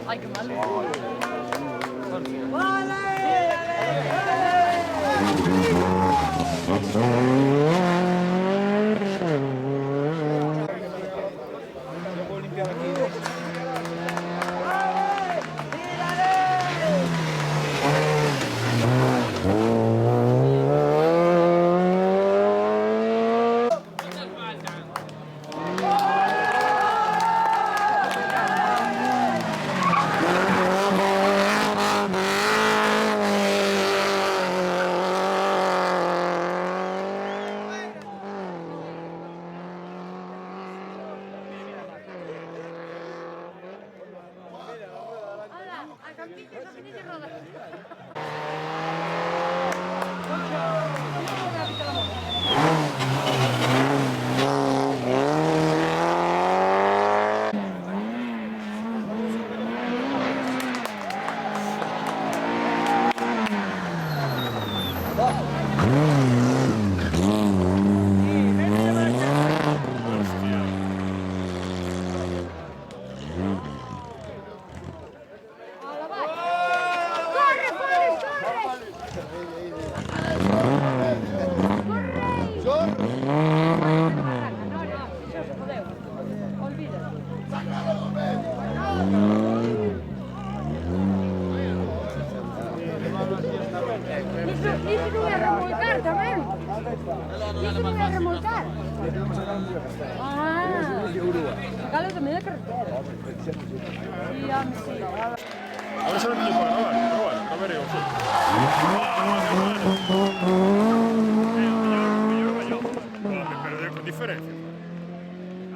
Ay, qué malo. Dice que voy a remolcar también. Dice que voy a remolcar. Ah, acá también de carretera. Sí, sí. Ahora solo me para grabar, pero bueno, grabaré.